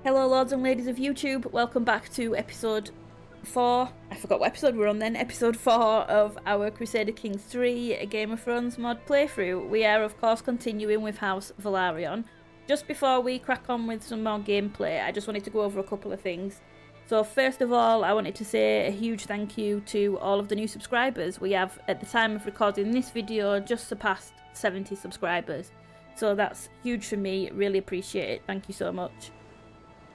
Hello lords and ladies of YouTube, welcome back to episode 4, I forgot what episode we're on then, episode 4 of our Crusader Kings 3 a Game of Thrones mod playthrough. We are of course continuing with House Velaryon. Just before we crack on with some more gameplay, I just wanted to go over a couple of things. So first of all, I wanted to say a huge thank you to all of the new subscribers. We have, at the time of recording this video, just surpassed 70 subscribers. So that's huge for me, really appreciate it, thank you so much.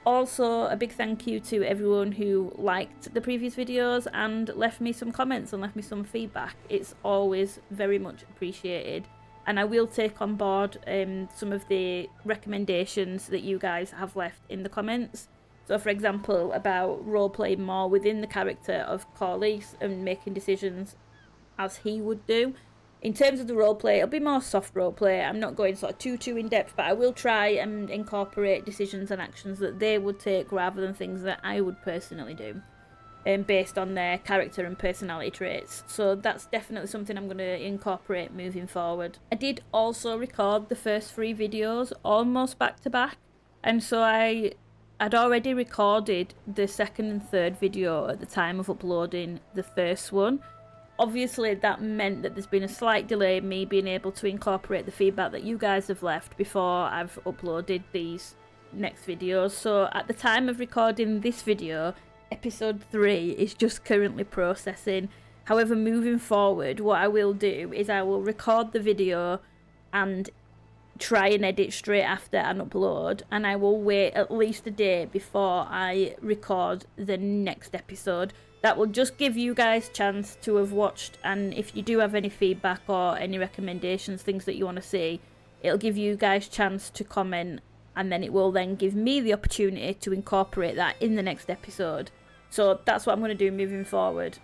Also, a big thank you to everyone who liked the previous videos and left me some comments and left me some feedback. It's always very much appreciated. And I will take on board some of the recommendations that you guys have left in the comments. So for example, about role-playing more within the character of Corlys and making decisions as he would do. In terms of the roleplay, it'll be more soft roleplay. I'm not going sort of too in-depth, but I will try and incorporate decisions and actions that they would take rather than things that I would personally do, based on their character and personality traits. So that's definitely something I'm going to incorporate moving forward. I did also record the first 3 videos almost back to back, and so I'd already recorded the second and third video at the time of uploading the first one. Obviously that meant that there's been a slight delay in me being able to incorporate the feedback that you guys have left before I've uploaded these next videos. So at the time of recording this video, episode 3 is just currently processing. However, moving forward, what I will do is I will record the video and try and edit straight after and upload, and I will wait at least a day before I record the next episode. That will just give you guys a chance to have watched, and if you do have any feedback or any recommendations, things that you want to see, it'll give you guys a chance to comment, and then it will then give me the opportunity to incorporate that in the next episode. So that's what I'm going to do moving forward.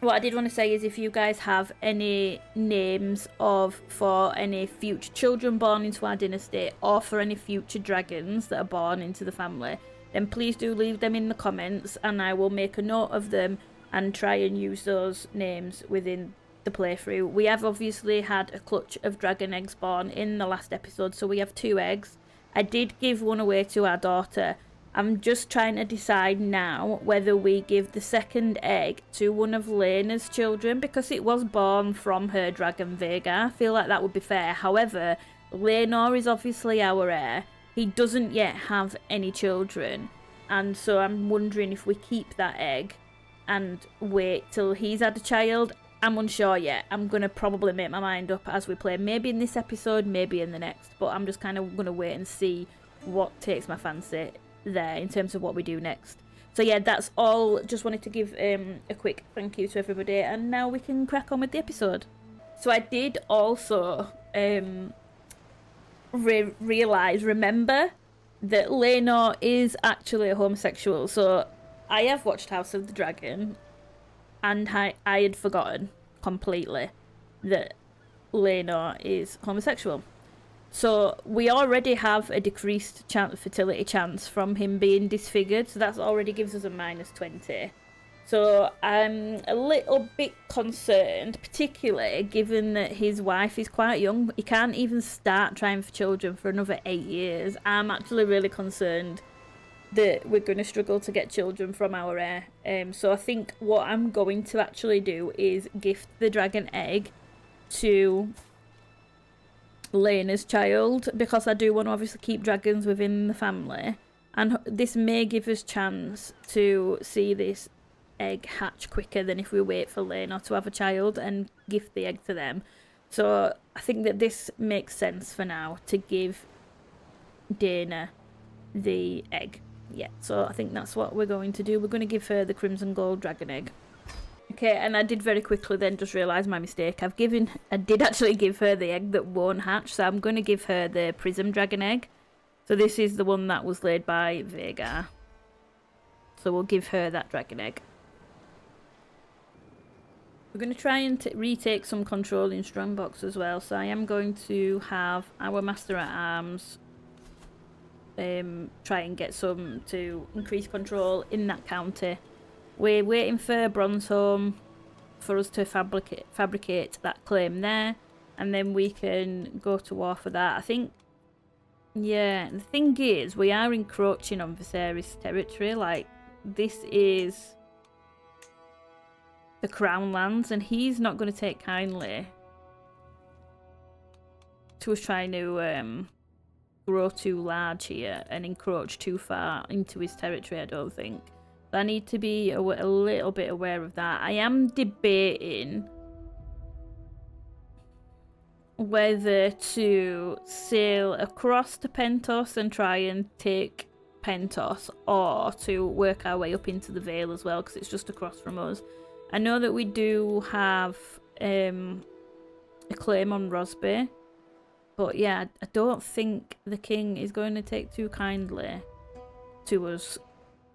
What I did want to say is if you guys have any names for any future children born into our dynasty, or for any future dragons that are born into the family, then please do leave them in the comments and I will make a note of them and try and use those names within the playthrough. We have obviously had a clutch of dragon eggs born in the last episode, so we have 2 eggs. I did give one away to our daughter. I'm just trying to decide now whether we give the second egg to one of Laena's children, because it was born from her dragon Vhagar. I feel like that would be fair. However, Laenor is obviously our heir. He doesn't yet have any children, and so I'm wondering if we keep that egg and wait till he's had a child. I'm unsure yet. I'm going to probably make my mind up as we play. Maybe in this episode, maybe in the next, but I'm just kind of going to wait and see what takes my fancy there in terms of what we do next. So yeah, that's all. Just wanted to give a quick thank you to everybody, and now we can crack on with the episode. So I did also remember that Laenor is actually a homosexual. So I have watched House of the Dragon, and I had forgotten completely that Laenor is homosexual. So we already have a decreased fertility chance from him being disfigured, so that already gives us a -20. So I'm a little bit concerned, particularly given that his wife is quite young. He can't even start trying for children for another 8 years. I'm actually really concerned that we're going to struggle to get children from our heir. So I think what I'm going to actually do is gift the dragon egg to Laena's child, because I do want to obviously keep dragons within the family, and this may give us chance to see this egg hatch quicker than if we wait for Laenor to have a child and gift the egg to them. So I think that this makes sense for now to give Dana the egg. Yeah, so I think that's what we're going to do. We're going to give her the crimson gold dragon egg. Okay, and I did very quickly then just realise my mistake. I did actually give her the egg that won't hatch, so I'm going to give her the prism dragon egg. So this is the one that was laid by Vhagar. So we'll give her that dragon egg. We're going to try and retake some control in Strongbox as well. So I am going to have our Master at Arms try and get some to increase control in that county. We're waiting for Bronzeholm for us to fabricate that claim there, and then we can go to war for that. I think Yeah, the thing is, we are encroaching on Viserys' territory. Like, this is the Crown lands, and he's not going to take kindly to us trying to grow too large here and encroach too far into his territory, I don't think. But I need to be a little bit aware of that. I am debating whether to sail across to Pentos and try and take Pentos, or to work our way up into the Vale as well, because it's just across from us. I know that we do have a claim on Rosby, but yeah, I don't think the king is going to take too kindly to us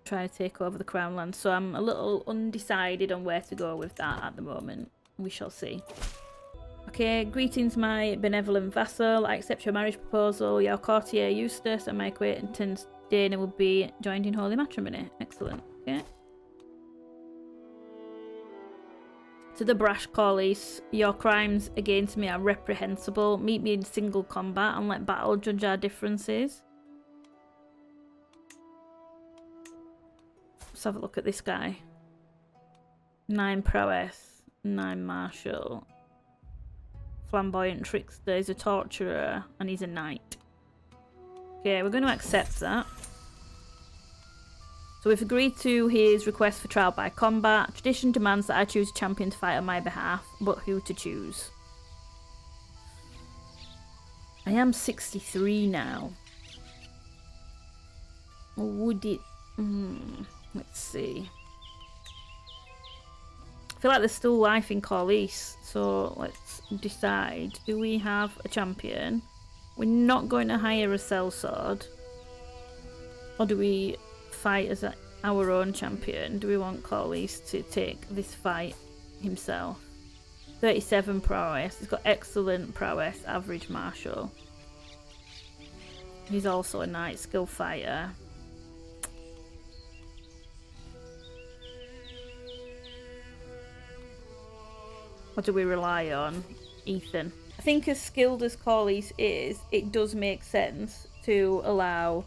trying to take over the Crown land, so I'm a little undecided on where to go with that at the moment. We shall see. Okay, greetings my benevolent vassal. I accept your marriage proposal. Your courtier Eustace and my acquaintance Dana will be joined in holy matrimony. Excellent. Okay. To the brash Corlys, your crimes against me are reprehensible. Meet me in single combat and let battle judge our differences. Let's have a look at this guy. 9 prowess, 9 martial. Flamboyant trickster, he's a torturer, and he's a knight. Okay, we're going to accept that. So we've agreed to his request for trial by combat. Tradition demands that I choose a champion to fight on my behalf, but who to choose? I am 63 now. Would it... let's see. I feel like there's still life in Corlys, so let's decide. Do we have a champion? We're not going to hire a sellsword. Or do we fight as our own champion? Do we want Corlys to take this fight himself? 37 prowess. He's got excellent prowess, average martial. He's also a knight, skill fighter. What do we rely on? Ethan. I think as skilled as Corlys is, it does make sense to allow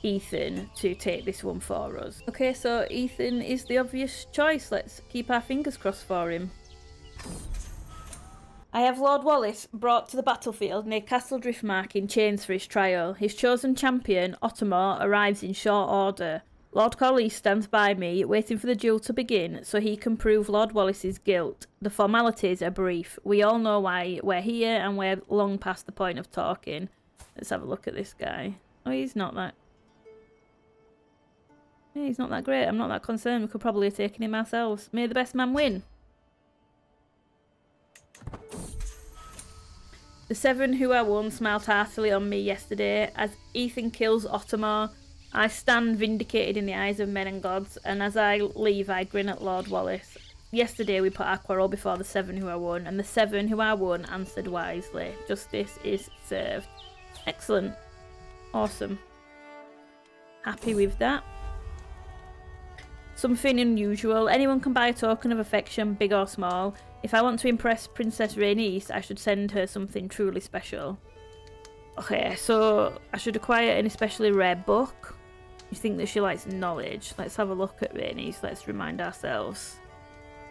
Ethan to take this one for us. Okay, so Ethan is the obvious choice. Let's keep our fingers crossed for him. I have Lord Wallace brought to the battlefield near Castle Driftmark in chains for his trial. His chosen champion, Ottomar, arrives in short order. Lord Corlys stands by me, waiting for the duel to begin, so he can prove Lord Wallace's guilt. The formalities are brief. We all know why we're here, and we're long past the point of talking. Let's have a look at this guy. Oh, he's not that... Yeah, he's not that great. I'm not that concerned. We could probably have taken him ourselves. May the best man win. The 7 who I won smiled heartily on me yesterday. As Ethan kills Ottomar, I stand vindicated in the eyes of men and gods, and as I leave, I grin at Lord Wallace. Yesterday we put our quarrel before the 7 who I won, and the 7 who I won answered wisely. Justice is served. Excellent. Awesome. Happy with that. Something unusual. Anyone can buy a token of affection, big or small. If I want to impress Princess Rhaenys, I should send her something truly special. Okay, so I should acquire an especially rare book. You think that she likes knowledge? Let's have a look at Rhaenys. Let's remind ourselves.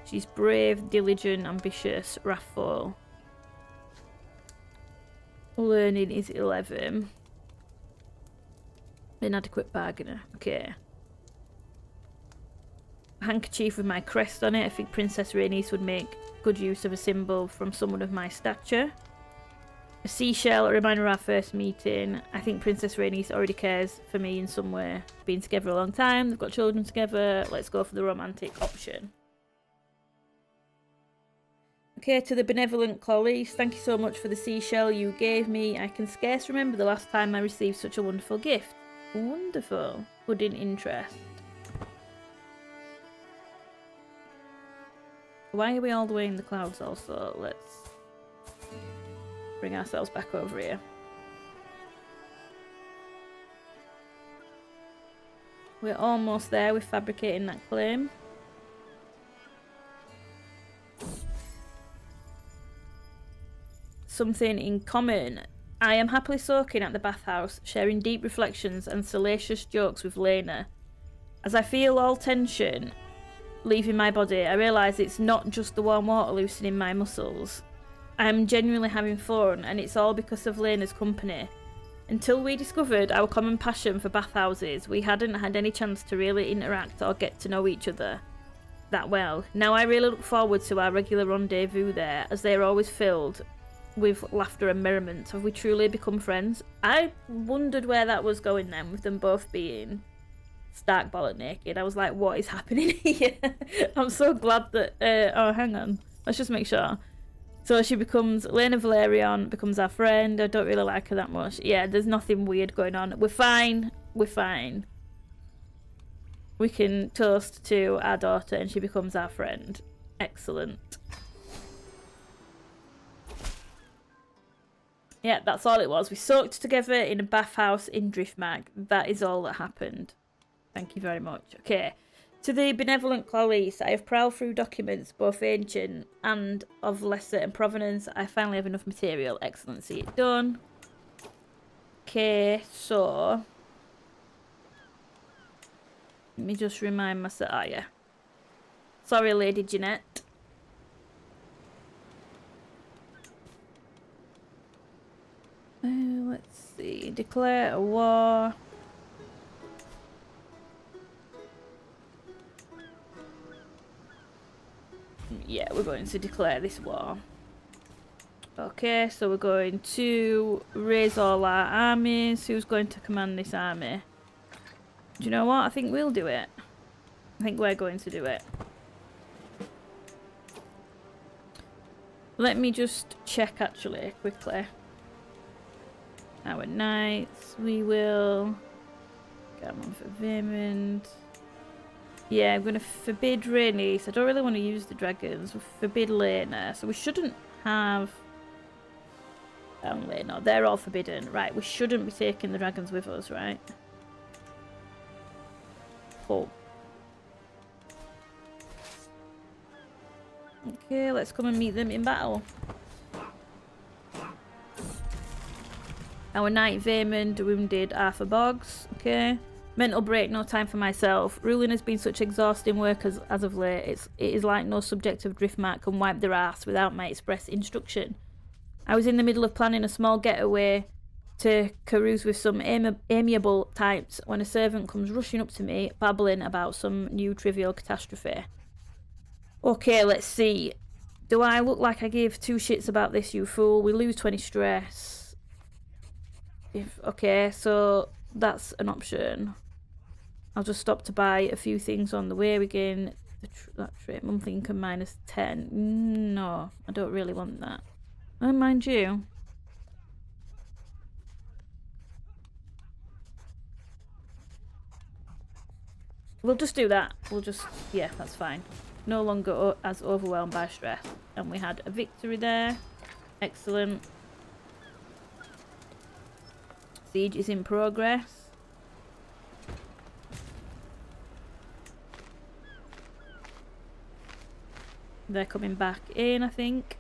She's brave, diligent, ambitious, wrathful. Learning is 11. Inadequate bargainer. Okay. A handkerchief with my crest on it. I think Princess Rhaenys would make good use of a symbol from someone of my stature. A seashell, a reminder of our first meeting. I think Princess Rhaenys already cares for me in some way. Been together a long time, they've got children together. Let's go for the romantic option. Okay, to the benevolent Corlys, thank you so much for the seashell you gave me. I can scarce remember the last time I received such a wonderful gift. Wonderful. Budding interest. Why are we all the way in the clouds also? Let's bring ourselves back over here. We're almost there with fabricating that claim. Something in common. I am happily soaking at the bathhouse, sharing deep reflections and salacious jokes with Lena. As I feel all tension leaving my body, I realise it's not just the warm water loosening my muscles. I am genuinely having fun, and it's all because of Lena's company. Until we discovered our common passion for bathhouses, we hadn't had any chance to really interact or get to know each other that well. Now I really look forward to our regular rendezvous there, as they are always filled with laughter and merriment. Have we truly become friends? I wondered where that was going then, with them both being stark bollock naked. I was like, what is happening here? I'm so glad that... oh, hang on. Let's just make sure. So she becomes... Lena Velaryon becomes our friend. I don't really like her that much. Yeah, there's nothing weird going on. We're fine. We're fine. We can toast to our daughter and she becomes our friend. Excellent. Yeah, that's all it was. We soaked together in a bathhouse in Driftmark. That is all that happened. Thank you very much. Okay. To the benevolent Clarice, I have prowled through documents, both ancient and of lesser and provenance. I finally have enough material. Excellent. See it done. Okay, so... let me just remind myself. Oh, yeah. Sorry, Lady Jeanette. Let's see. Declare a war. Yeah, we're going to declare this war. Okay, so we're going to raise all our armies. Who's going to command this army? Do you know what? I think we'll do it. I think we're going to do it. Let me just check actually, quickly. Our knights, we will get them on for Vehement. Yeah, I'm going to forbid Rhaenys. I don't really want to use the dragons. We'll forbid Lena. So we shouldn't have... Lena. They're all forbidden. Right, we shouldn't be taking the dragons with us, right? Cool. Okay, let's come and meet them in battle. Our knight Vaemond wounded Arthur Boggs. Okay. Mental break, no time for myself. Ruling has been such exhausting work as of late. It is like no subject of Driftmark can wipe their ass without my express instruction. I was in the middle of planning a small getaway to carouse with some amiable types when a servant comes rushing up to me, babbling about some new trivial catastrophe. Okay, let's see. Do I look like I give two shits about this, you fool? We lose 20 stress. Okay, so that's an option. I'll just stop to buy a few things on the way. We gain that trip. Monthly income minus 10. No, I don't really want that. Oh, mind you. We'll just do that. We'll just... yeah, that's fine. No longer as overwhelmed by stress. And we had a victory there. Excellent. Siege is in progress. They're coming back in, I think.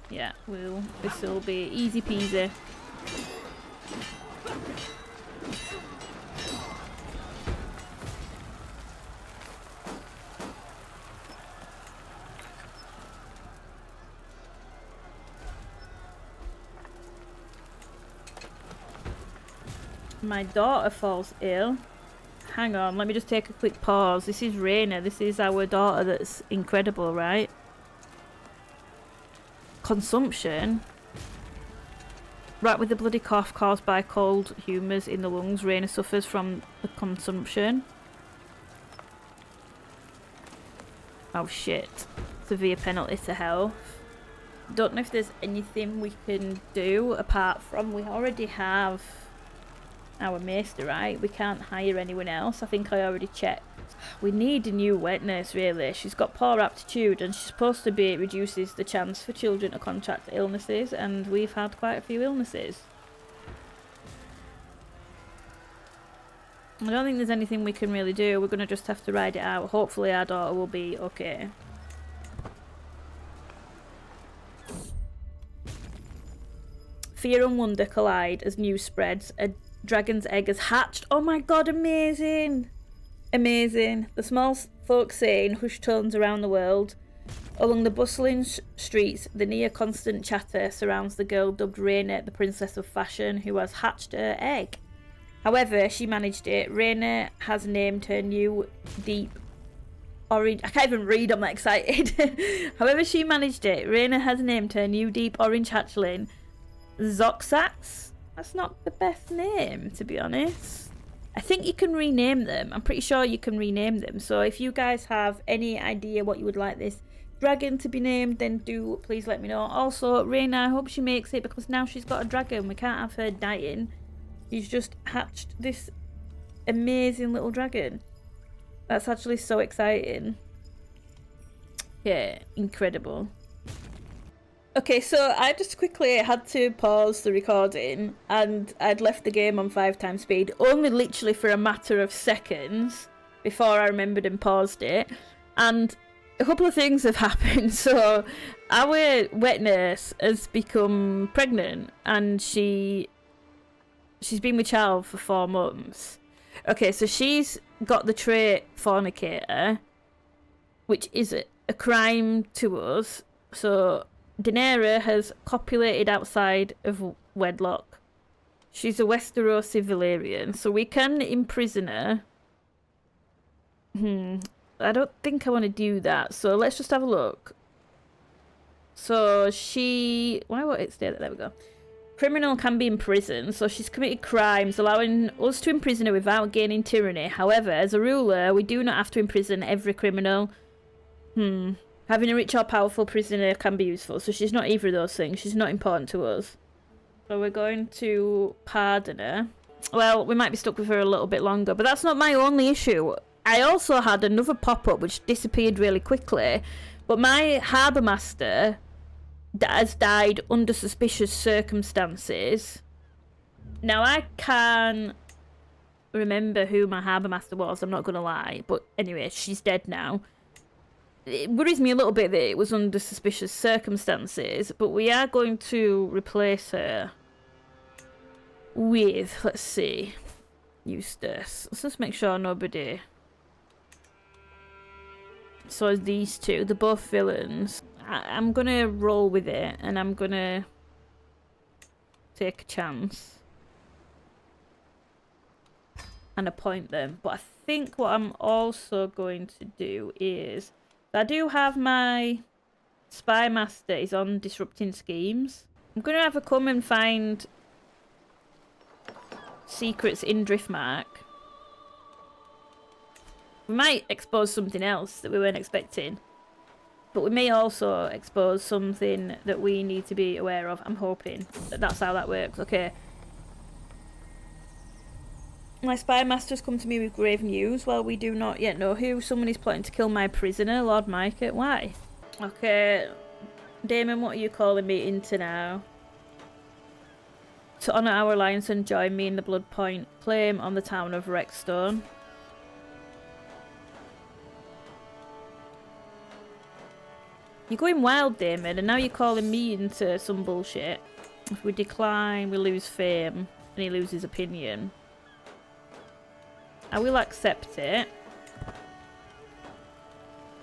Yeah, this will be easy peasy. My daughter falls ill. Hang on, let me just take a quick pause. This is Rhaena. This is our daughter that's incredible, right? Consumption? Right, with the bloody cough caused by cold humours in the lungs, Rhaena suffers from the consumption. Oh shit. Severe penalty to health. Don't know if there's anything we can do apart from we already have our maester, right? We can't hire anyone else. I think I already checked. We need a new wet nurse, really. She's got poor aptitude and she's supposed to be reduces the chance for children to contract illnesses, and we've had quite a few illnesses. I don't think there's anything we can really do. We're going to just have to ride it out. Hopefully our daughter will be okay. Fear and wonder collide as news spreads. A dragon's egg has hatched. Oh my god, amazing! Amazing. The small folk say in hushed tones around the world. Along the bustling streets, the near constant chatter surrounds the girl dubbed Rhaena, the princess of fashion, who has hatched her egg. However, she managed it. Rhaena has named her new deep orange... I can't even read, I'm that excited. However, she managed it. Rhaena has named her new deep orange hatchling Zoxax. That's not the best name, to be honest. I think you can rename them. I'm pretty sure you can rename them. So if you guys have any idea what you would like this dragon to be named, then do please let me know. Also, Rhaena, I hope she makes it, because now she's got a dragon. We can't have her dying. She's just hatched this amazing little dragon. That's actually so exciting. Yeah, incredible. Okay, so I just quickly had to pause the recording, and I'd left the game on 5x speed, only literally for a matter of seconds before I remembered and paused it. And a couple of things have happened. So our wet nurse has become pregnant, and she's been with child for 4 months. Okay, so she's got the trait fornicator, which is a crime to us. So Daenerys has copulated outside of wedlock. She's a Westerosi Velaryon, so we can imprison her. I don't think I want to do that, so let's just have a look. So she... Why won't it stay there? There we go. Criminal can be imprisoned, so she's committed crimes, allowing us to imprison her without gaining tyranny. However, as a ruler, we do not have to imprison every criminal. Having a rich or powerful prisoner can be useful, so she's not either of those things. She's not important to us. So we're going to pardon her. Well, we might be stuck with her a little bit longer, but that's not my only issue. I also had another pop-up which disappeared really quickly, but my harbour master has died under suspicious circumstances. Now, I can't remember who my harbour master was, I'm not going to lie, but anyway, she's dead now. It worries me a little bit that it was under suspicious circumstances, but we are going to replace her with, let's see, Eustace. Let's just make sure nobody... So these two, they're both villains. I'm gonna roll with it, and I'm gonna take a chance and appoint them. But I think what I'm also going to do is... I do have my spy master is on disrupting schemes. I'm gonna have her come and find secrets in Driftmark. We might expose something else that we weren't expecting, but we may also expose something that we need to be aware of. I'm hoping that that's how that works. Okay. My spy master's come to me with grave news. Well, we do not yet know who. Someone is plotting to kill my prisoner, Lord Micah. Why? Okay. Damon, what are you calling me into now? To honour our alliance and join me in the Blood Point claim on the town of Rexstone. You're going wild, Damon, and now you're calling me into some bullshit. If we decline, we lose fame, and he loses opinion. I will accept it.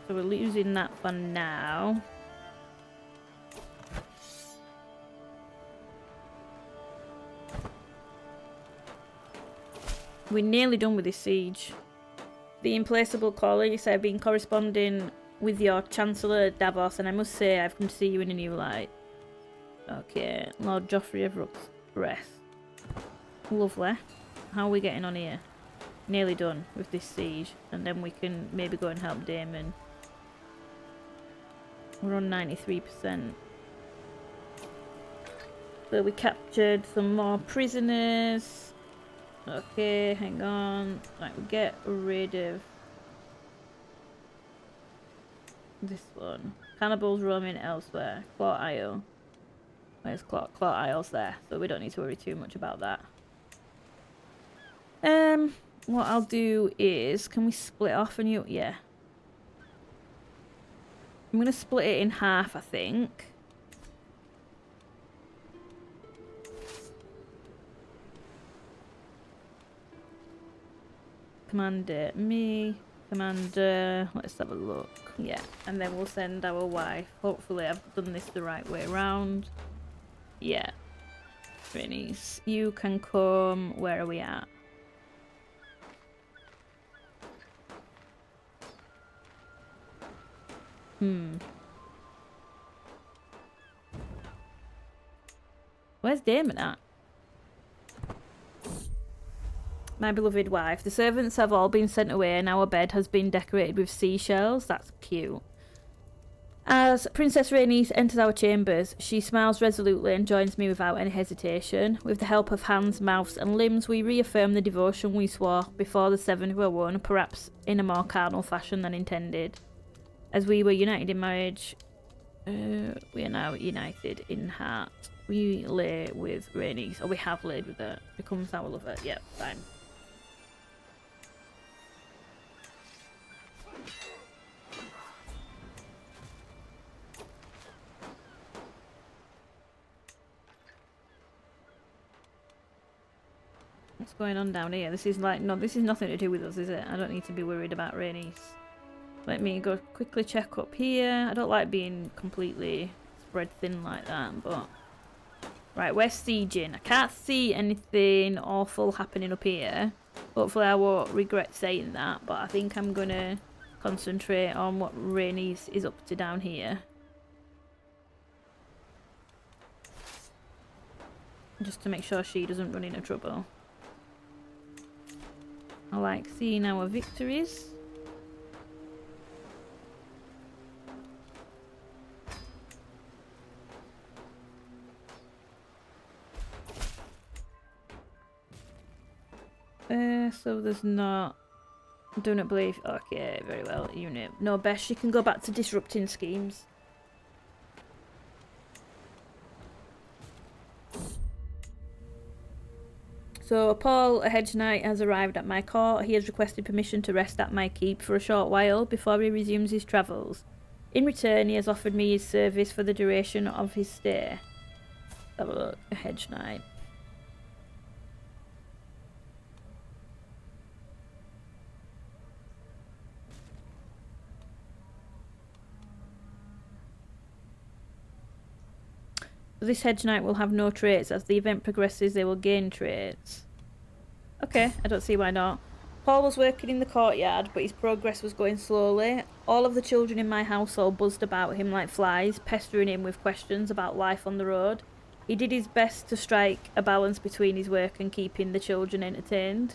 So we're losing that for now. We're nearly done with this siege. The implacable colleagues, I've been corresponding with your Chancellor Davos, and I must say I've come to see you in a new light. Okay, Lord Joffrey of Ruxbreath. Lovely. How are we getting on here? Nearly done with this siege, and then we can maybe go and help Daemon. We're on 93%. So we captured some more prisoners. Okay, hang on. Right, we get rid of this one. Cannibals roaming elsewhere. Claw Isle. Where's Claw Isle's there, so we don't need to worry too much about that. What I'll do is, can we split off and you? Yeah. I'm gonna split it in half, I think. Commander, me. Commander, let's have a look. Yeah, and then we'll send our wife. Hopefully I've done this the right way around. Yeah. Rhaenys, you can come. Where are we at? Where's Daemon at? My beloved wife. The servants have all been sent away and our bed has been decorated with seashells. That's cute. As Princess Rhaenys enters our chambers, she smiles resolutely and joins me without any hesitation. With the help of hands, mouths and limbs, we reaffirm the devotion we swore before the seven who are one, perhaps in a more carnal fashion than intended. As we were united in marriage, we are now united in heart. We lay with Rhaenys, or we have laid with her. Becomes our lover. Yep, fine. What's going on down here? This is like, no, this is nothing to do with us, is it? I don't need to be worried about Rhaenys. Let me go quickly check up here. I don't like being completely spread thin like that, but... Right, we're sieging. I can't see anything awful happening up here. Hopefully I won't regret saying that, but I think I'm going to concentrate on what Rhaenys is up to down here. Just to make sure she doesn't run into trouble. I like seeing our victories. So there's not... Do not believe... Okay, very well, unit. No, Bess, you can go back to disrupting schemes. So, Paul, a hedge knight, has arrived at my court. He has requested permission to rest at my keep for a short while before he resumes his travels. In return, he has offered me his service for the duration of his stay. Have a look. A hedge knight. This hedge knight will have no traits. As the event progresses, they will gain traits. Okay, I don't see why not. Paul was working in the courtyard, but his progress was going slowly. All of the children in my household buzzed about him like flies, pestering him with questions about life on the road. He did his best to strike a balance between his work and keeping the children entertained.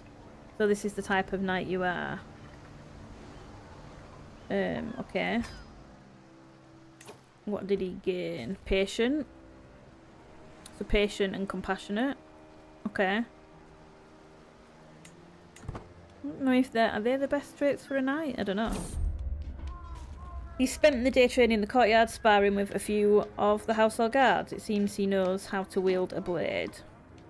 So this is the type of knight you are. Okay. What did he gain? Patient. So patient and compassionate. Okay. I don't know if are they the best traits for a knight? I don't know. He spent the day training in the courtyard, sparring with a few of the household guards. It seems he knows how to wield a blade.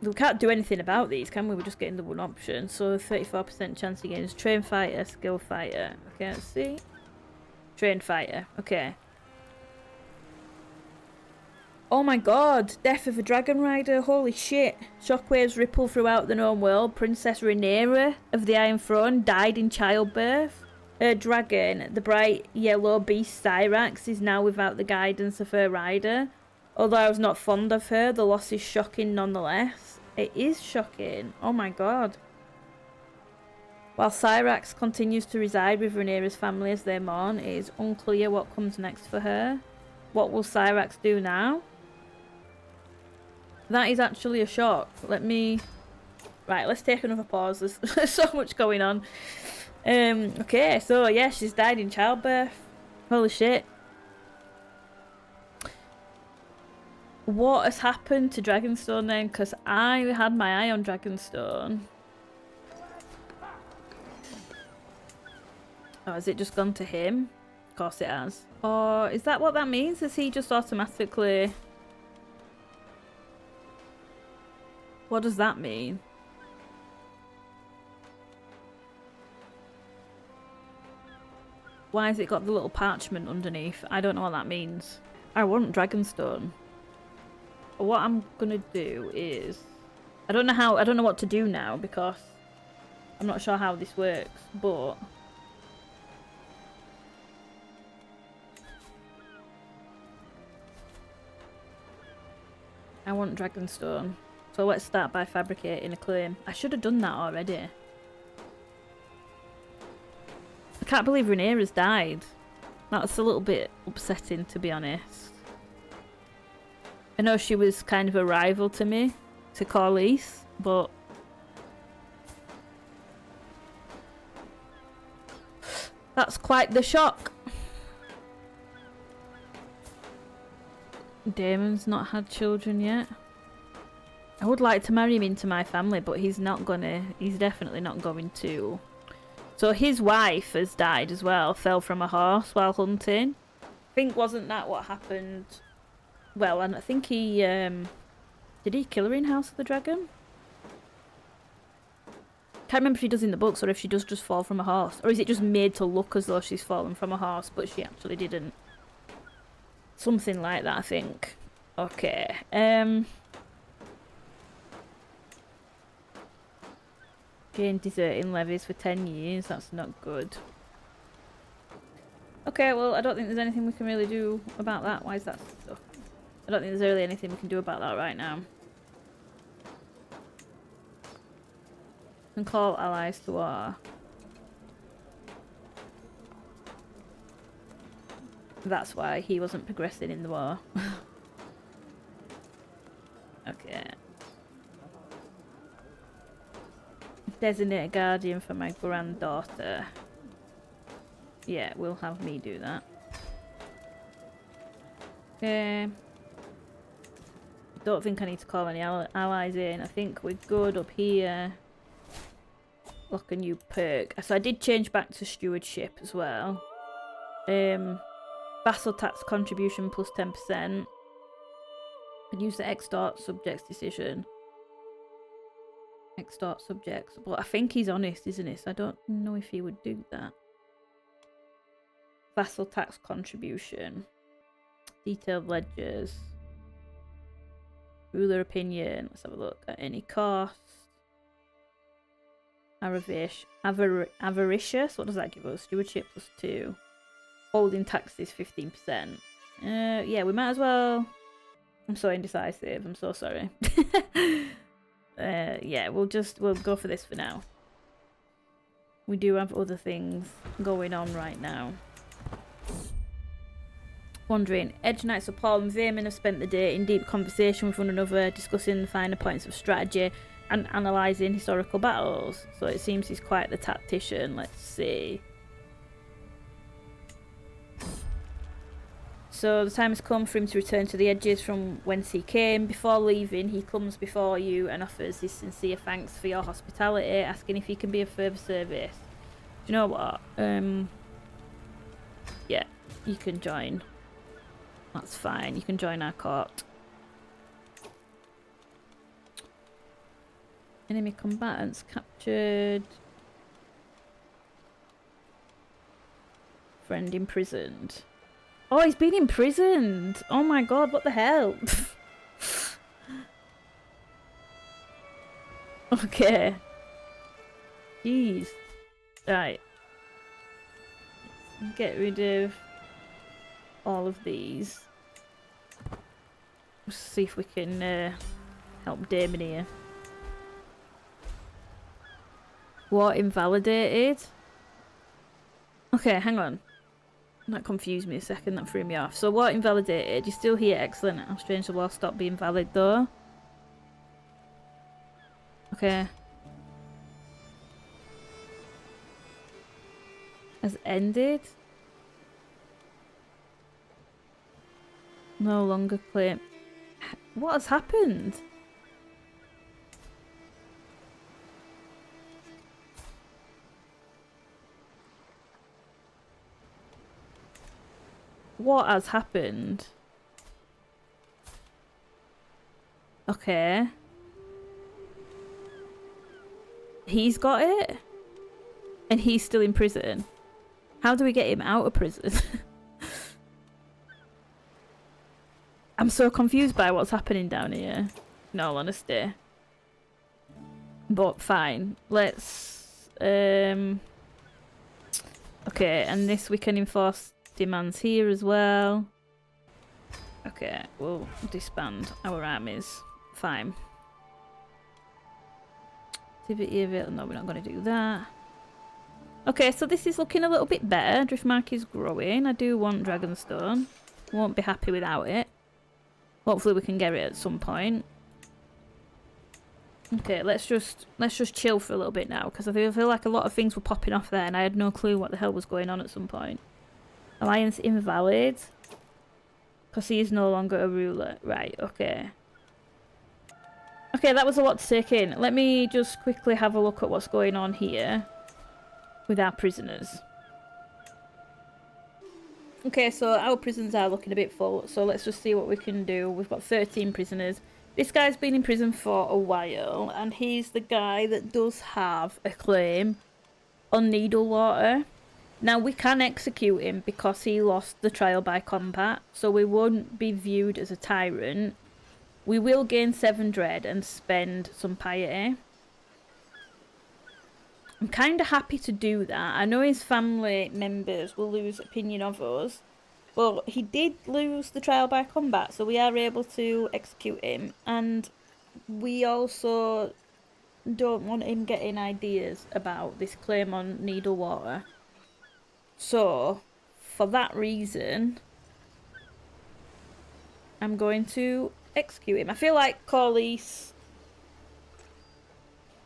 We can't do anything about these, can we? We're just getting the one option. So 34% chance against trained fighter, skilled fighter. Okay, let's see. Trained fighter. Okay. Oh my god, death of a dragon rider, holy shit. Shockwaves ripple throughout the known world. Princess Rhaenyra of the Iron Throne died in childbirth. Her dragon, the bright yellow beast Syrax, is now without the guidance of her rider. Although I was not fond of her, the loss is shocking nonetheless. It is shocking, oh my god. While Syrax continues to reside with Rhaenyra's family as they mourn, it is unclear what comes next for her. What will Syrax do now? That is actually a shock. Let me... Right, let's take another pause. There's so much going on. Okay, so yeah, she's died in childbirth. Holy shit. What has happened to Dragonstone then? Because I had my eye on Dragonstone. Oh, has it just gone to him? Of course it has. Or is that what that means? Is he just automatically... What does that mean? Why has it got the little parchment underneath? I don't know what that means. I want Dragonstone. What I'm gonna do is... I don't know what to do now because I'm not sure how this works, but... I want Dragonstone. So let's start by fabricating a claim. I should have done that already. I can't believe Rhaenyra's died. That's a little bit upsetting, to be honest. I know she was kind of a rival to me, to Corlys, but... that's quite the shock. Daemon's not had children yet. I would like to marry him into my family, but he's not gonna. He's definitely not going to. So his wife has died as well, fell from a horse while hunting. I think, wasn't that what happened? Well, and I think he, did he kill her in House of the Dragon? Can't remember if he does in the books or if she does just fall from a horse. Or is it just made to look as though she's fallen from a horse, but she actually didn't? Something like that, I think. Okay. Jane deserting levies for 10 years. That's not good. Okay, well, I don't think there's anything we can really do about that. Why is that stuck? I don't think there's really anything we can do about that right now. Can call allies to war. That's why he wasn't progressing in the war. Okay. Designate a guardian for my granddaughter. Yeah, we'll have me do that. Okay. Don't think I need to call any allies in. I think we're good up here. Lock a new perk. So I did change back to stewardship as well. Vassal tax contribution plus 10%. Can use the extort subjects decision. Extort subjects. But I think he's honest, isn't he? So I don't know if he would do that. Vassal tax contribution. Detailed ledgers. Ruler opinion. Let's have a look at any cost. Avaricious. What does that give us? Stewardship plus 2. Holding taxes 15%. Yeah, we might as well. I'm so indecisive. I'm so sorry. Yeah, we'll go for this for now. We do have other things going on right now. Wandering. Edge Knights of Paul and Vayman have spent the day in deep conversation with one another, discussing the finer points of strategy and analysing historical battles. So it seems he's quite the tactician. Let's see. So the time has come for him to return to the edges from whence he came. Before leaving, he comes before you and offers his sincere thanks for your hospitality, asking if he can be of further service. Do you know what? Yeah, you can join. That's fine. You can join our court. Enemy combatants captured. Friend imprisoned. Oh, he's been imprisoned! Oh my god, what the hell? Okay. Jeez. Right. Get rid of all of these. Let's see if we can help Daemon here. War invalidated? Okay, hang on. That confused me a second, that threw me off. So war invalidated, you're still here, excellent. How strange the war stopped being valid though. Okay. Has ended. No longer claim. What has happened? What has happened? Okay. He's got it? And he's still in prison? How do we get him out of prison? I'm so confused by what's happening down here. In all honesty. But fine. Let's Okay, and this we can enforce demands here as well. Okay, we'll disband our armies. Fine. Activity available. No, we're not going to do that. Okay, so this is looking a little bit better. Driftmark is growing. I do want Dragonstone. Won't be happy without it. Hopefully we can get it at some point. Okay, let's just chill for a little bit now, because I feel like a lot of things were popping off there and I had no clue what the hell was going on at some point. Alliance invalid. Because he is no longer a ruler. Right, okay. Okay, that was a lot to take in. Let me just quickly have a look at what's going on here with our prisoners. Okay, so our prisons are looking a bit full, so let's just see what we can do. We've got 13 prisoners. This guy's been in prison for a while, and he's the guy that does have a claim on Needlewater. Now, we can execute him because he lost the trial by combat, so we won't be viewed as a tyrant. We will gain 7 dread and spend some piety. I'm kind of happy to do that. I know his family members will lose opinion of us, but he did lose the trial by combat, so we are able to execute him. And we also don't want him getting ideas about this claim on Needlewater. So, for that reason, I'm going to execute him. I feel like Corlys...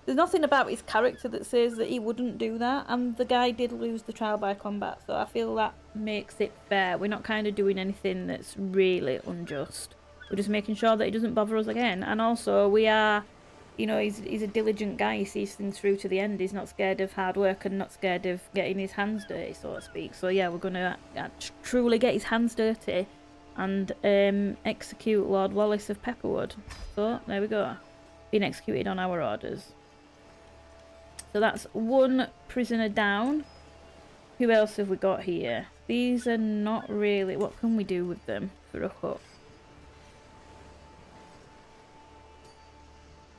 There's nothing about his character that says that he wouldn't do that, and the guy did lose the trial by combat, so I feel that makes it fair. We're not kind of doing anything that's really unjust. We're just making sure that he doesn't bother us again, and also we are... You know, he's a diligent guy. He sees things through to the end. He's not scared of hard work and not scared of getting his hands dirty, so to speak. So yeah, we're going to truly get his hands dirty and execute Lord Wallace of Pepperwood. So there we go. Being executed on our orders. So that's 1 prisoner down. Who else have we got here? These are not really... What can we do with them for a hook?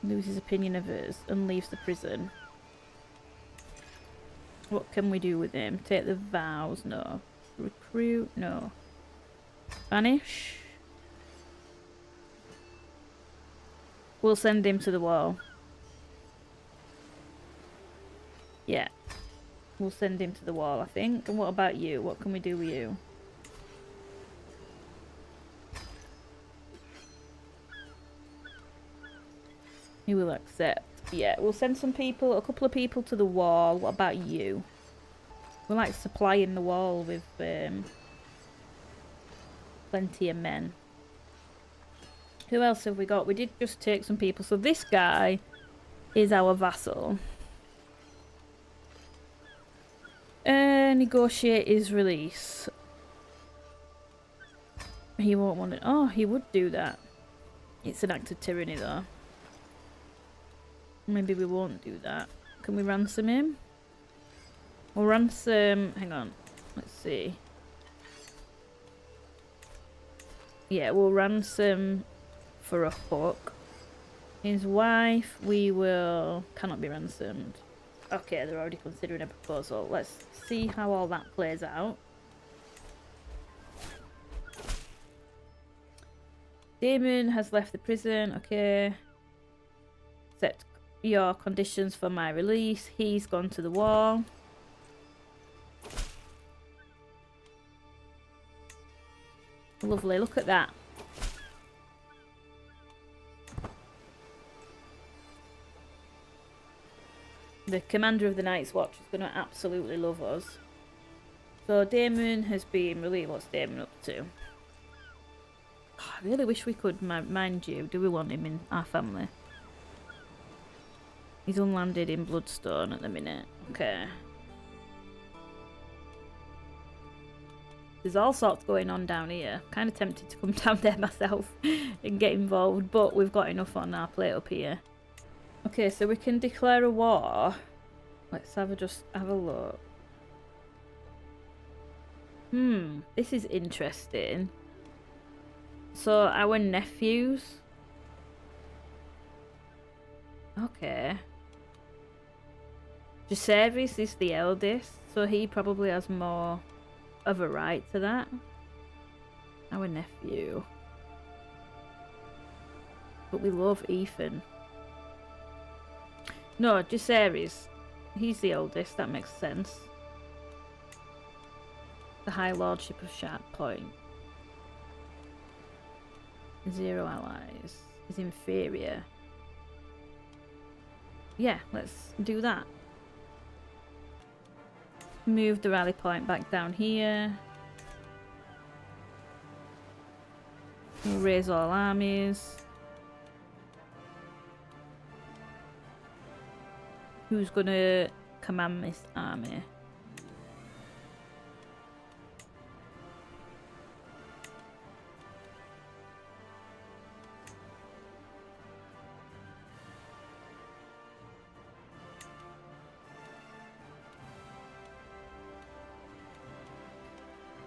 Loses opinion of us and leaves the prison. What can we do with him? Take the vows? No. Recruit? No. Banish? We'll send him to the wall. Yeah. We'll send him to the wall, I think. And what about you? What can we do with you? He will accept. Yeah, we'll send some people, a couple of people to the wall. What about you? We're like supplying the wall with plenty of men. Who else have we got? We did just take some people. So this guy is our vassal. Negotiate his release. He won't want it. Oh, he would do that. It's an act of tyranny though. Maybe we won't do that. Can we ransom him? We'll ransom... Hang on. Let's see. Yeah, we'll ransom for a hook. His wife, we will... Cannot be ransomed. Okay, they're already considering a proposal. Let's see how all that plays out. Damon has left the prison. Okay. Set your conditions for my release. He's gone to the wall. Lovely, look at that. The commander of the Night's Watch is going to absolutely love us. So Damon has been released. What's Damon up to? Oh, I really wish we could, mind you. Do we want him in our family? He's unlanded in Bloodstone at the minute. Okay. There's all sorts going on down here. Kind of tempted to come down there myself and get involved, but we've got enough on our plate up here. Okay, so we can declare a war. Let's just have a look. This is interesting. So our nephews. Okay. Jacaerys is the eldest, so he probably has more of a right to that. Our nephew. But we love Ethan. No, Jacaerys. He's the oldest, that makes sense. The High Lordship of Sharp Point. 0 allies. Is inferior. Yeah, let's do that. Move the rally point back down here. We'll raise all armies. Who's gonna command this army?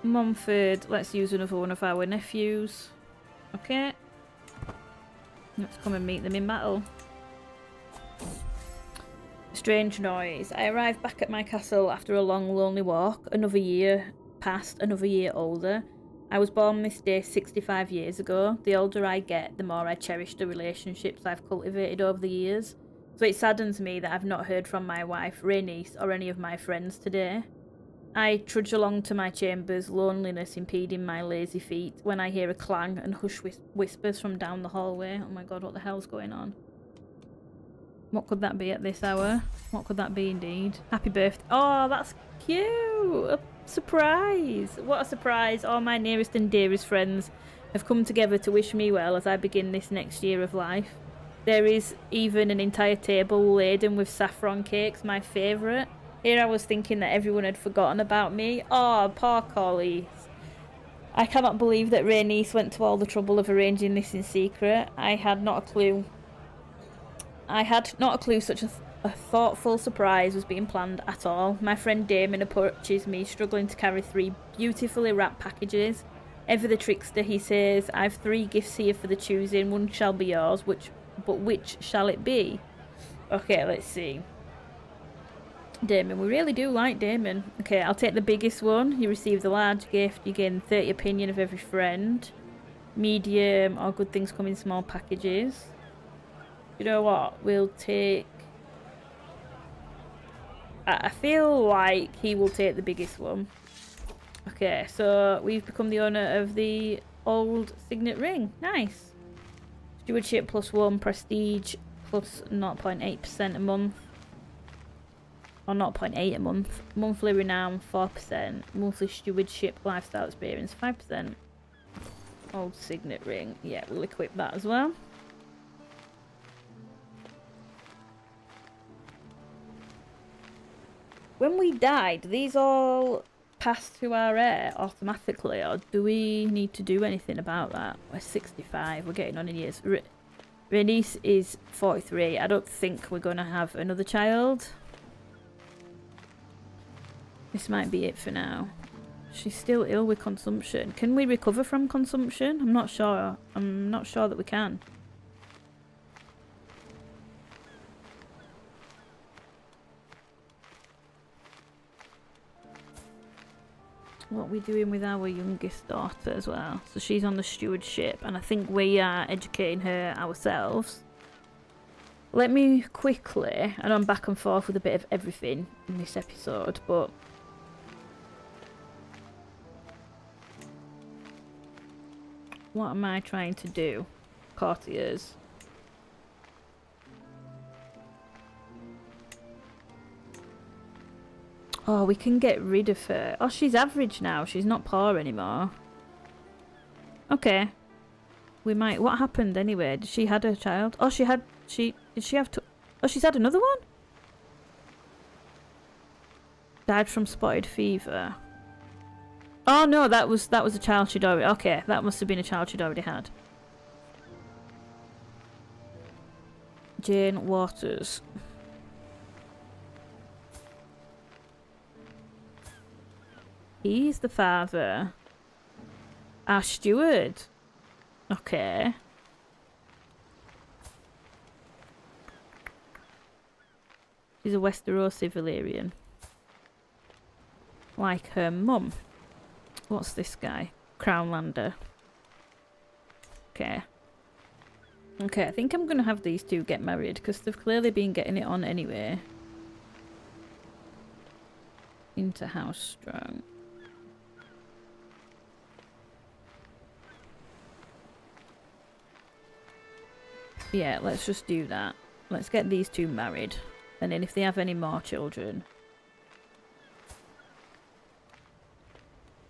Mumford, let's use another one of our nephews. Okay. Let's come and meet them in battle. Strange noise. I arrived back at my castle after a long, lonely walk. Another year passed, another year older. I was born this day 65 years ago. The older I get, the more I cherish the relationships I've cultivated over the years. So it saddens me that I've not heard from my wife, Rhaenys, or any of my friends today. I trudge along to my chambers, loneliness impeding my lazy feet, when I hear a clang and hush whispers from down the hallway. Oh my god, what the hell's going on? What could that be at this hour? What could that be indeed? Happy birthday. Oh, that's cute! A surprise! What a surprise. All my nearest and dearest friends have come together to wish me well as I begin this next year of life. There is even an entire table laden with saffron cakes, my favourite. Here I was thinking that everyone had forgotten about me. Oh, poor Collies. I cannot believe that Rhaenys went to all the trouble of arranging this in secret. I had not a clue such a thoughtful surprise was being planned at all. My friend Damon approaches me, struggling to carry 3 beautifully wrapped packages. Ever the trickster, he says, I've 3 gifts here for the choosing. One shall be yours, but which shall it be? Okay, let's see. Damon, we really do like Damon. Okay, I'll take the biggest one. You receive the large gift. You gain 30 opinion of every friend. Medium, all good things come in small packages. You know what? We'll take... I feel like he will take the biggest one. Okay, so we've become the owner of the old signet ring. Nice. Stewardship +1, prestige plus 0.8% a month. Or 0.8 a month. Monthly renown 4%. Monthly stewardship lifestyle experience 5%. Old signet ring. Yeah, we'll equip that as well. When we died, these all passed to our heir automatically, or do we need to do anything about that? We're 65, we're getting on in years. Rhaenys is 43. I don't think we're going to have another child. This might be it for now. She's still ill with consumption. Can we recover from consumption? I'm not sure. I'm not sure that we can. What are we doing with our youngest daughter as well? So she's on the stewardship, and I think we are educating her ourselves. Let me quickly, and I'm back and forth with a bit of everything in this episode, but what am I trying to do? Courtiers. Oh, we can get rid of her. Oh, she's average now. She's not poor anymore. Okay. We might... What happened anyway? Did she had a child? Oh, she had... Did she have to... Oh, she's had another one? Died from spotted fever. Oh, no, that was a child she'd already... Okay, that must have been a child she'd already had. Jane Waters. He's the father. Our steward. Okay. She's She's a Westerosi Velaryon. Like her mum. What's this guy? Crownlander. Okay. Okay, I think I'm going to have these two get married because they've clearly been getting it on anyway. Into House Strong. Yeah, let's just do that. Let's get these two married. And then if they have any more children,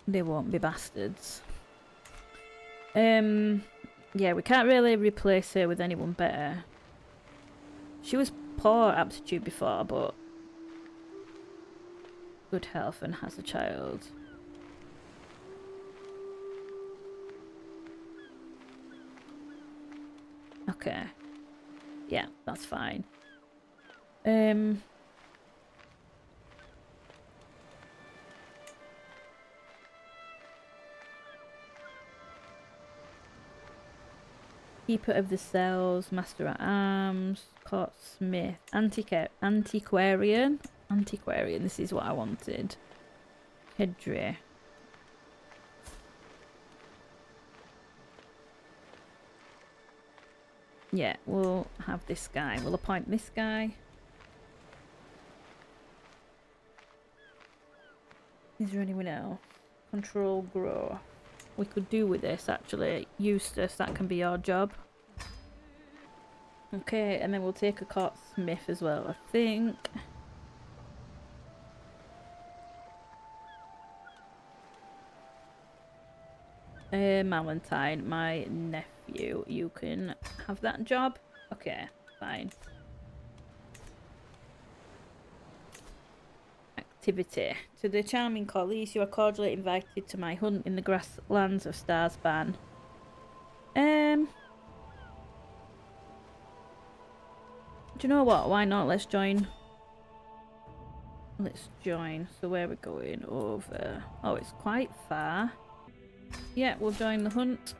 they won't be bastards. Yeah, we can't really replace her with anyone better. She was poor aptitude before, but good health and has a child. Okay. Yeah, that's fine. Keeper of the Cells, Master at Arms, Court Smith, Antiquarian. Antiquarian, this is what I wanted. Hedry. Yeah, we'll have this guy. We'll appoint this guy. Is there anyone else? Control Grow. We could do with this actually. Eustace, that can be your job. Okay, and then we'll take a Court Smith as well, I think. Valentine, my nephew, you can have that job. Okay, fine. Activity. To the charming colleagues, you are cordially invited to my hunt in the grasslands of Starsban. Do you know what? Why not? Let's join. Let's join. So where are we going? Over. Oh, it's quite far. Yeah, we'll join the hunt.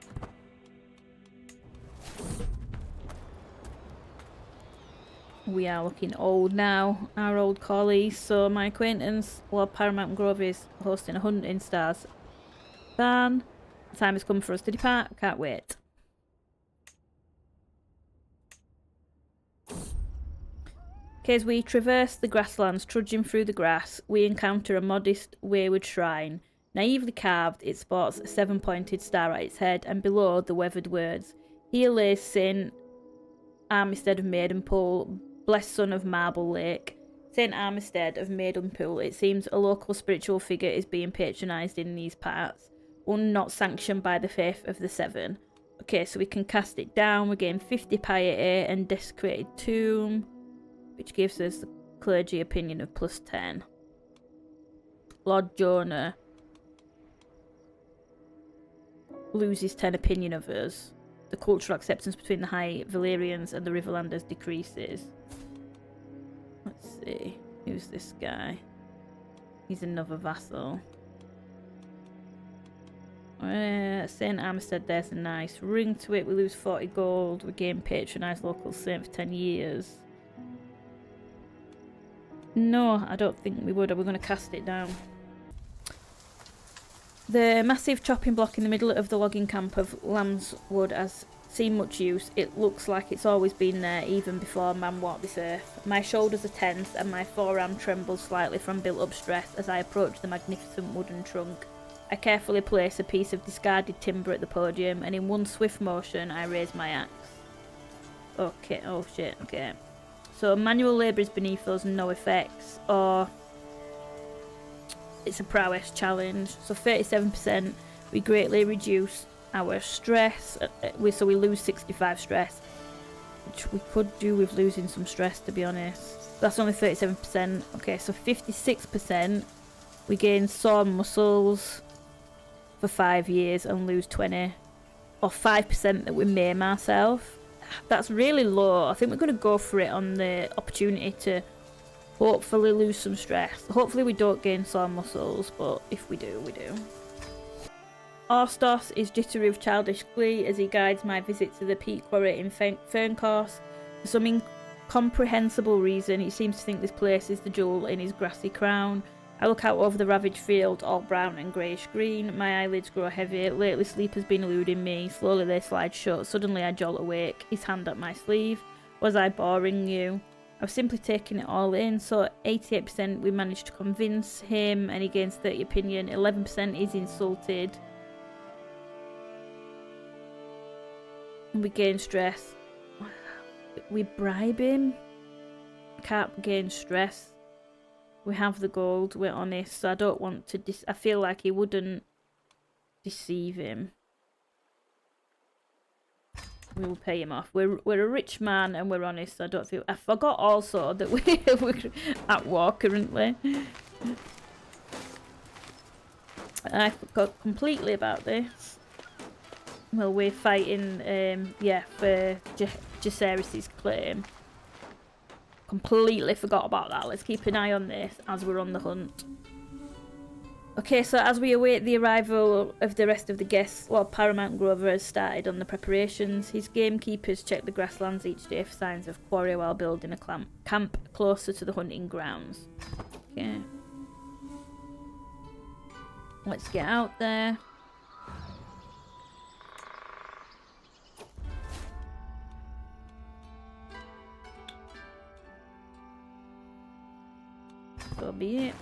We are looking old now, our old collies. So my acquaintance, Lord Paramount Grove, is hosting a hunt in Stars. Ban. The time has come for us to depart. Can't wait. Okay, as we traverse the grasslands, trudging through the grass, we encounter a modest, wayward shrine. Naively carved, it sports a 7-pointed star at its head, and below the weathered words, "Here lays St. Armistead of Maidenpool, blessed son of Marble Lake." St. Armistead of Maidenpool, it seems a local spiritual figure is being patronised in these parts, one not sanctioned by the faith of the Seven. Okay, so we can cast it down, we gain 50 piety and desecrated tomb, which gives us the clergy opinion of +10. Lord Jonah loses 10 opinion of us. The cultural acceptance between the High Velaryons and the Riverlanders decreases. Let's see. Who's this guy? He's another vassal. St. Armistead, there's a nice ring to it. We lose 40 gold. We gain patronised local saint for 10 years. No, I don't think we would. We're going to cast it down. The massive chopping block in the middle of the logging camp of Lambswood has seen much use. It looks like it's always been there, even before man walked this earth. My shoulders are tense and my forearm trembles slightly from built-up stress as I approach the magnificent wooden trunk. I carefully place a piece of discarded timber at the podium, and in one swift motion I raise my axe. Okay, oh shit, okay. So manual labour is beneath us, no effects, or it's a prowess challenge. So 37%, we greatly reduce our stress, so we lose 65 stress, which we could do with losing some stress, to be honest. That's only 37%. Okay, so 56%, we gain sore muscles for 5 years and lose 20, or 5% that we maim ourselves. That's really low. I think we're going to go for it on the opportunity to hopefully lose some stress. Hopefully we don't gain sore muscles, but if we do, we do. Orstos is jittery with childish glee as he guides my visit to the peat quarry in Ferncourse. For some incomprehensible reason, he seems to think this place is the jewel in his grassy crown. I look out over the ravaged field, all brown and greyish-green. My eyelids grow heavy. Lately sleep has been eluding me. Slowly they slide shut. Suddenly I jolt awake, his hand at my sleeve. Was I boring you? I was simply taking it all in. So 88% we managed to convince him, and he gains 30 opinion. 11% is insulted. And we gain stress. We bribe him. Can't gain stress. We have the gold. We're honest. So I don't want to. I feel like he wouldn't deceive him. We will pay him off. We're a rich man and we're honest. So I don't feel. I forgot also that we're at war currently. I forgot completely about this. Well, we're fighting. Yeah, for Jacaerys' claim. Completely forgot about that. Let's keep an eye on this as we're on the hunt. Okay, so as we await the arrival of the rest of the guests, Lord Paramount Grover has started on the preparations. His gamekeepers check the grasslands each day for signs of quarry while building a camp closer to the hunting grounds. Okay. Let's get out there. So be it.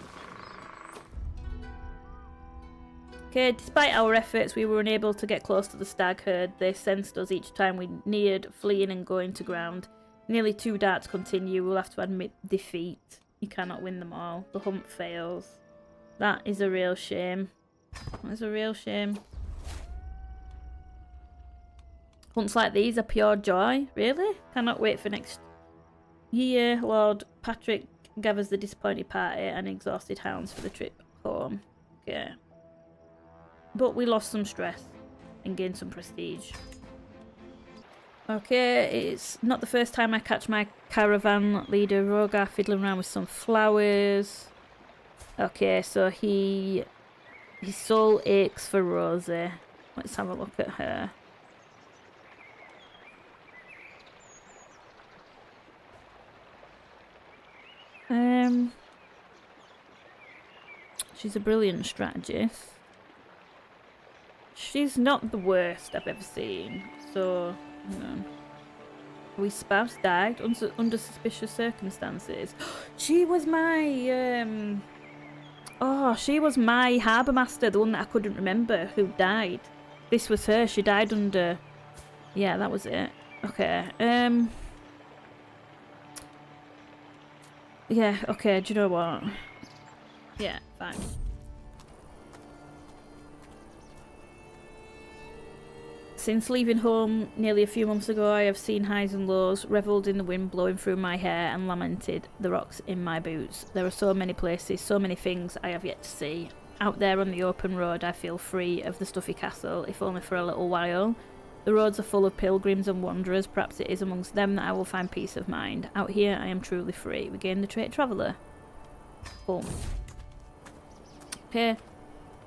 Okay, despite our efforts, we were unable to get close to the stag herd. They sensed us each time we neared, fleeing and going to ground. Nearly 2 darts continue. We'll have to admit defeat. You cannot win them all. The hunt fails. That is a real shame. That is a real shame. Hunts like these are pure joy. Really? Cannot wait for next year. Lord Patrick gathers the disappointed party and exhausted hounds for the trip home. Okay. But we lost some stress and gained some prestige. Okay, it's not the first time I catch my caravan leader Rogar fiddling around with some flowers. Okay, so his soul aches for Rosie. Let's have a look at her. She's a brilliant strategist. She's not the worst I've ever seen. So, hang on. We spouse died under suspicious circumstances. She was my she was my harbour master, the one that I couldn't remember who died. This was her. She died under. Yeah, that was it. Okay. Yeah. Okay. Do you know what? Yeah. Fine. Since leaving home nearly a few months ago, I have seen highs and lows, revelled in the wind blowing through my hair and lamented the rocks in my boots. There are so many places, so many things I have yet to see. Out there on the open road, I feel free of the stuffy castle, if only for a little while. The roads are full of pilgrims and wanderers. Perhaps it is amongst them that I will find peace of mind. Out here, I am truly free. We gain the trait Traveller. Boom. Okay.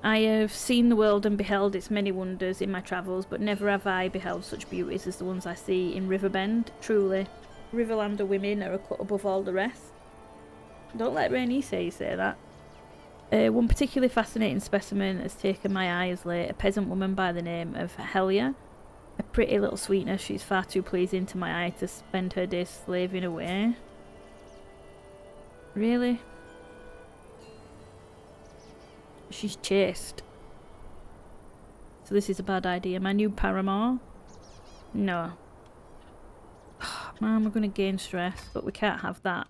I have seen the world and beheld its many wonders in my travels, but never have I beheld such beauties as the ones I see in Riverbend. Truly, Riverlander women are a cut above all the rest. Don't let Rainey say you say that. One particularly fascinating specimen has taken my eye as late, a peasant woman by the name of Helia. A pretty little sweetness, she's far too pleasing to my eye to spend her days slaving away. Really? She's chaste. So this is a bad idea. My new paramour? No. Man, we're going to gain stress, but we can't have that.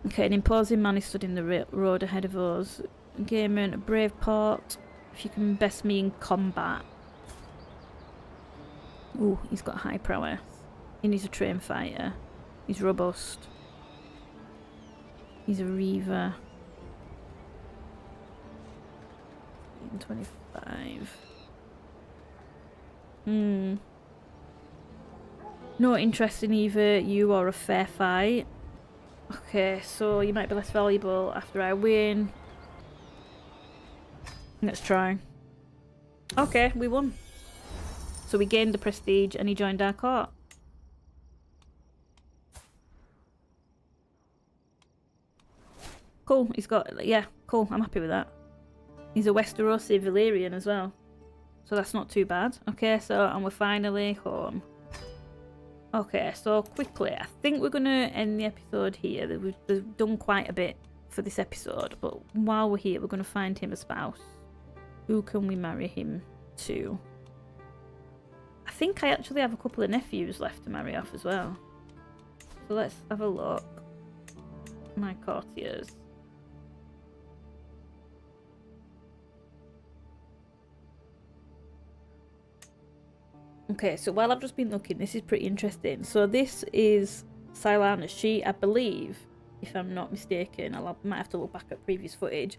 Okay, an imposing man is stood in the road ahead of us. Gamer, a brave port. If you can best me in combat. Ooh, he's got high prowess. And he's a trained fighter. He's robust. He's a reaver. 25. No interest in either you or a fair fight. Okay, so you might be less valuable after I win. Let's try. Okay, we won. So we gained the prestige and he joined our court. Cool. He's got, yeah, cool. I'm happy with that. He's a Westerosi Velaryon as well. So that's not too bad. Okay, so, and we're finally home. Okay, so quickly, I think we're going to end the episode here. We've done quite a bit for this episode, but while we're here, we're going to find him a spouse. Who can we marry him to? I think I actually have a couple of nephews left to marry off as well. So let's have a look. My courtiers. Okay, so while I've just been looking, this is pretty interesting. So this is Silana. She, I believe, if I'm not mistaken, might have to look back at previous footage,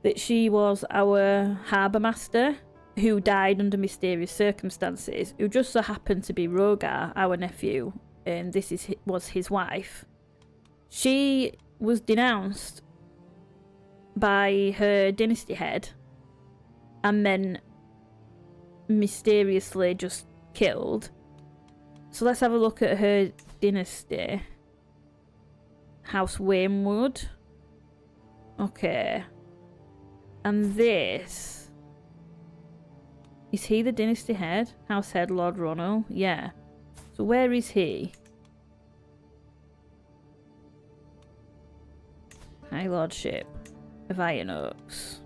that she was our harbour master who died under mysterious circumstances, who just so happened to be Rogar, our nephew, and this was his wife. She was denounced by her dynasty head and then mysteriously just killed. So let's have a look at her dynasty. House Wormwood. Okay. And this... Is he the dynasty head? House head Lord Ronald? Yeah. So where is he? High Lordship of Iron Oaks.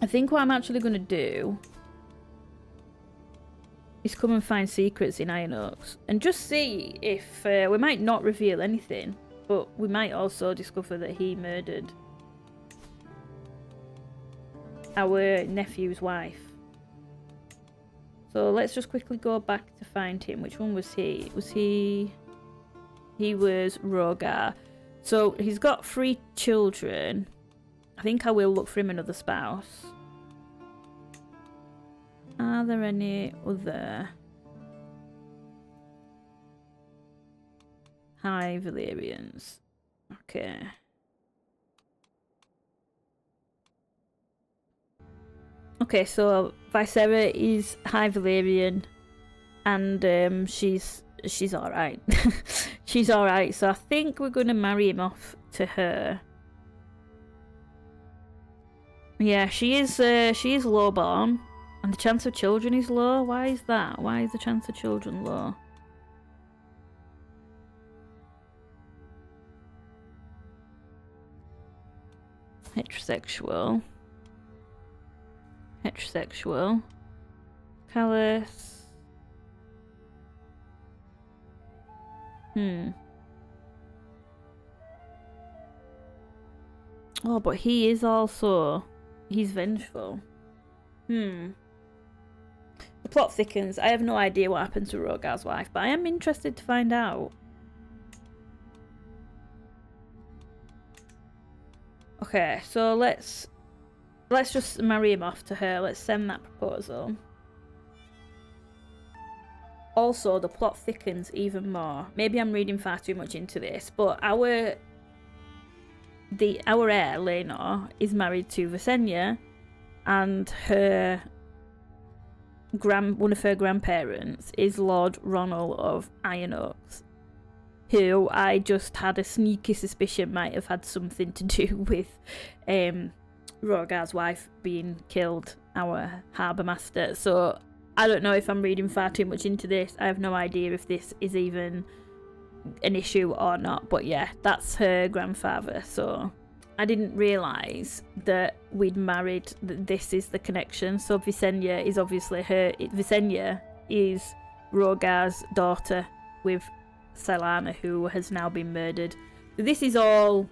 I think what I'm actually going to do is come and find secrets in Iron Oaks and just see if we might not reveal anything, but we might also discover that he murdered our nephew's wife. So let's just quickly go back to find him. Which one was he? He was Rogar. So he's got 3 children. I think I will look for him another spouse. Are there any other High Velaryons? Okay. Okay, so Visera is High Velaryon, and she's alright. She's alright, so I think we're gonna marry him off to her. Yeah, she is lowborn, and the chance of children is low. Why is that? Why is the chance of children low? Heterosexual. Heterosexual. Callous. Oh, but he is also... He's vengeful. The plot thickens. I have no idea what happened to Rogar's wife, but I am interested to find out. Okay, so let's just marry him off to her. Let's send that proposal. Also, the plot thickens even more. Maybe I'm reading far too much into this, but our heir, Laenor, is married to Visenya, and her one of her grandparents is Lord Ronald of Iron Oaks, who I just had a sneaky suspicion might have had something to do with Rogar's wife being killed, our harbour master. So I don't know if I'm reading far too much into this. I have no idea if this is even an issue or not, but yeah, that's her grandfather. So I didn't realise that we'd married, that this is the connection. So Visenya is obviously Visenya is Rogar's daughter with Silana, who has now been murdered. So this is all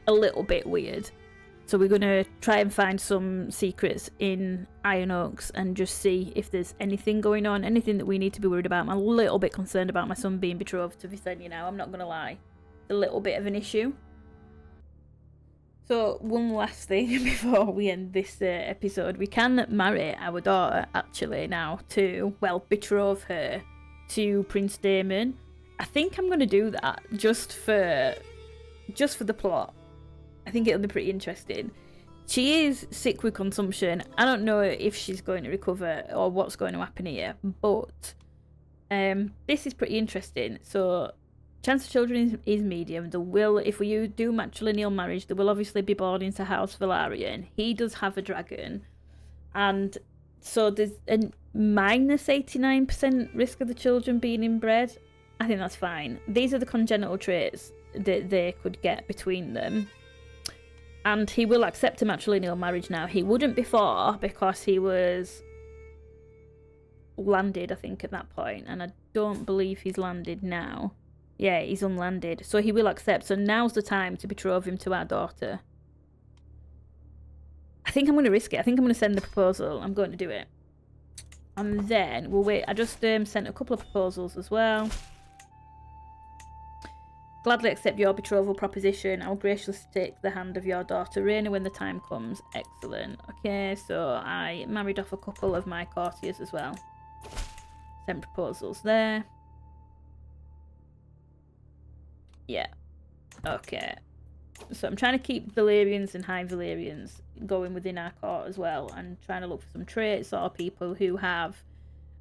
a little bit weird. So we're going to try and find some secrets in Iron Oaks and just see if there's anything going on, anything that we need to be worried about. I'm a little bit concerned about my son being betrothed to Visenya now, I'm not going to lie. A little bit of an issue. So one last thing before we end this episode. We can marry our daughter, actually, now to, well, betroth her to Prince Daemon. I think I'm going to do that just for the plot. I think it'll be pretty interesting. She is sick with consumption. I don't know if she's going to recover or what's going to happen here, but this is pretty interesting. So Chance of children is medium. There will, if we do matrilineal marriage, there will obviously be born into House Velaryon. He does have a dragon, and so there's a minus 89% risk of the children being inbred. I think that's fine. These are the congenital traits that they could get between them. And he will accept a matrilineal marriage now. He wouldn't before because he was landed, I think, at that point, and I don't believe he's landed now. Yeah, he's unlanded, so he will accept. So now's the time to betroth him to our daughter. I think I'm going to risk it. I think I'm going to send the proposal. I'm going to do it. And then we'll wait. I just sent a couple of proposals as well. Gladly accept your betrothal proposition. I will graciously take the hand of your daughter Raina when the time comes. Excellent. Okay, so I married off a couple of my courtiers as well. Sent proposals there. Yeah. Okay. So I'm trying to keep Velaryons and High Velaryons going within our court as well, and trying to look for some traits or people who have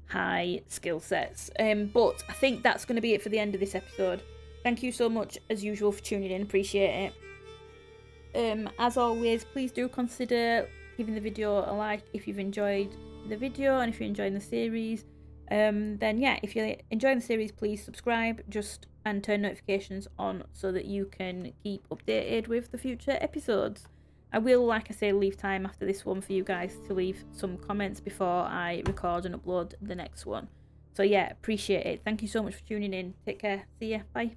high skill sets. But I think that's going to be it for the end of this episode. Thank you so much, as usual, for tuning in. Appreciate it. As always, please do consider giving the video a like if you've enjoyed the video, and if you're enjoying the series. Then yeah, if you're enjoying the series, please subscribe and turn notifications on so that you can keep updated with the future episodes. I will, like I say, leave time after this one for you guys to leave some comments before I record and upload the next one. So yeah, appreciate it. Thank you so much for tuning in. Take care. See ya. Bye.